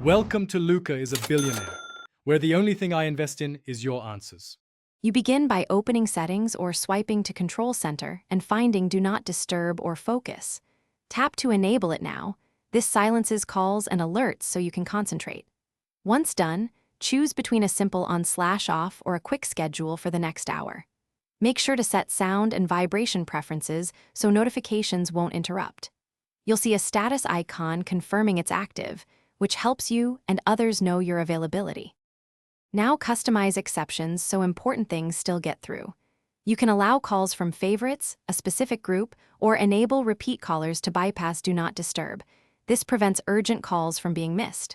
Welcome to Luca is a Billionaire, where the only thing I invest in is your answers. You begin by opening Settings or swiping to Control Center and finding Do Not Disturb or Focus. Tap to enable it now. This silences calls and alerts so you can concentrate. Once done, choose between a simple on/off or a quick schedule for the next hour. Make sure to set sound and vibration preferences so notifications won't interrupt. You'll see a status icon confirming it's active, which helps you and others know your availability. Now customize exceptions so important things still get through. You can allow calls from favorites, a specific group, or enable repeat callers to bypass Do Not Disturb. This prevents urgent calls from being missed.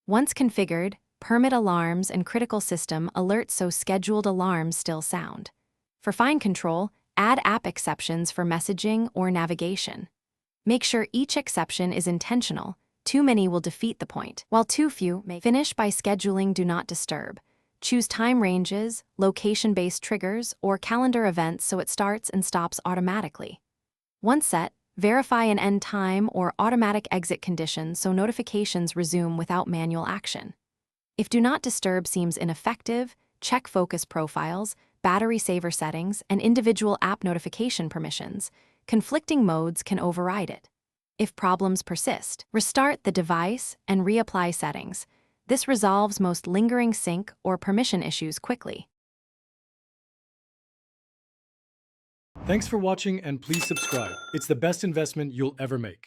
Once configured, permit alarms and critical system alerts so scheduled alarms still sound. For fine control, add app exceptions for messaging or navigation. Make sure each exception is intentional. Too many will defeat the point, while too few may. Finish by scheduling Do Not Disturb. Choose time ranges, location-based triggers, or calendar events so it starts and stops automatically. Once set, verify an end time or automatic exit condition so notifications resume without manual action. If Do Not Disturb seems ineffective, check focus profiles, battery saver settings, and individual app notification permissions. Conflicting modes can override it. If problems persist, restart the device and reapply settings. This resolves most lingering sync or permission issues quickly. Thanks for watching and please subscribe. It's the best investment you'll ever make.